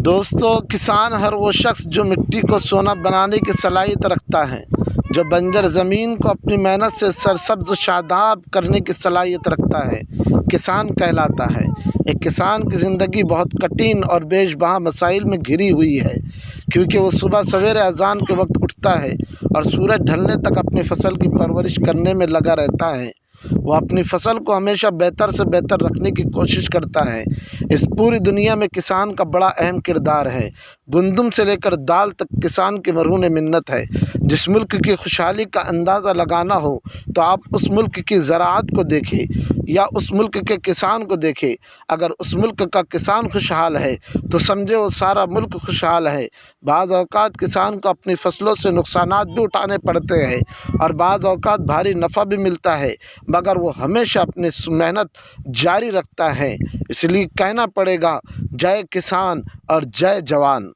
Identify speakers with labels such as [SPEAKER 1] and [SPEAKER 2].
[SPEAKER 1] دوستو، کسان ہر وہ شخص جو مٹی کو سونا بنانے کی صلاحیت رکھتا ہے، جو بنجر زمین کو اپنی محنت سے سرسبز و شاداب کرنے کی صلاحیت رکھتا ہے، کسان کہلاتا ہے۔ ایک کسان کی زندگی بہت کٹھن اور بیش بہا مسائل میں گھری ہوئی ہے، کیونکہ وہ صبح سویرے اذان کے وقت اٹھتا ہے اور سورج ڈھلنے تک اپنی فصل کی پرورش کرنے میں لگا رہتا ہے۔ وہ اپنی فصل کو ہمیشہ بہتر سے بہتر رکھنے کی کوشش کرتا ہے۔ اس پوری دنیا میں کسان کا بڑا اہم کردار ہے۔ گندم سے لے کر دال تک کسان کی مرہون منت ہے۔ جس ملک کی خوشحالی کا اندازہ لگانا ہو تو آپ اس ملک کی زراعت کو دیکھیں یا اس ملک کے کسان کو دیکھیں۔ اگر اس ملک کا کسان خوشحال ہے تو سمجھے وہ سارا ملک خوشحال ہے۔ بعض اوقات کسان کو اپنی فصلوں سے نقصانات بھی اٹھانے پڑتے ہیں اور بعض اوقات بھاری نفع بھی ملتا ہے، مگر وہ ہمیشہ اپنی محنت جاری رکھتا ہے۔ اس لیے کہنا پڑے گا، جے کسان اور جے جوان۔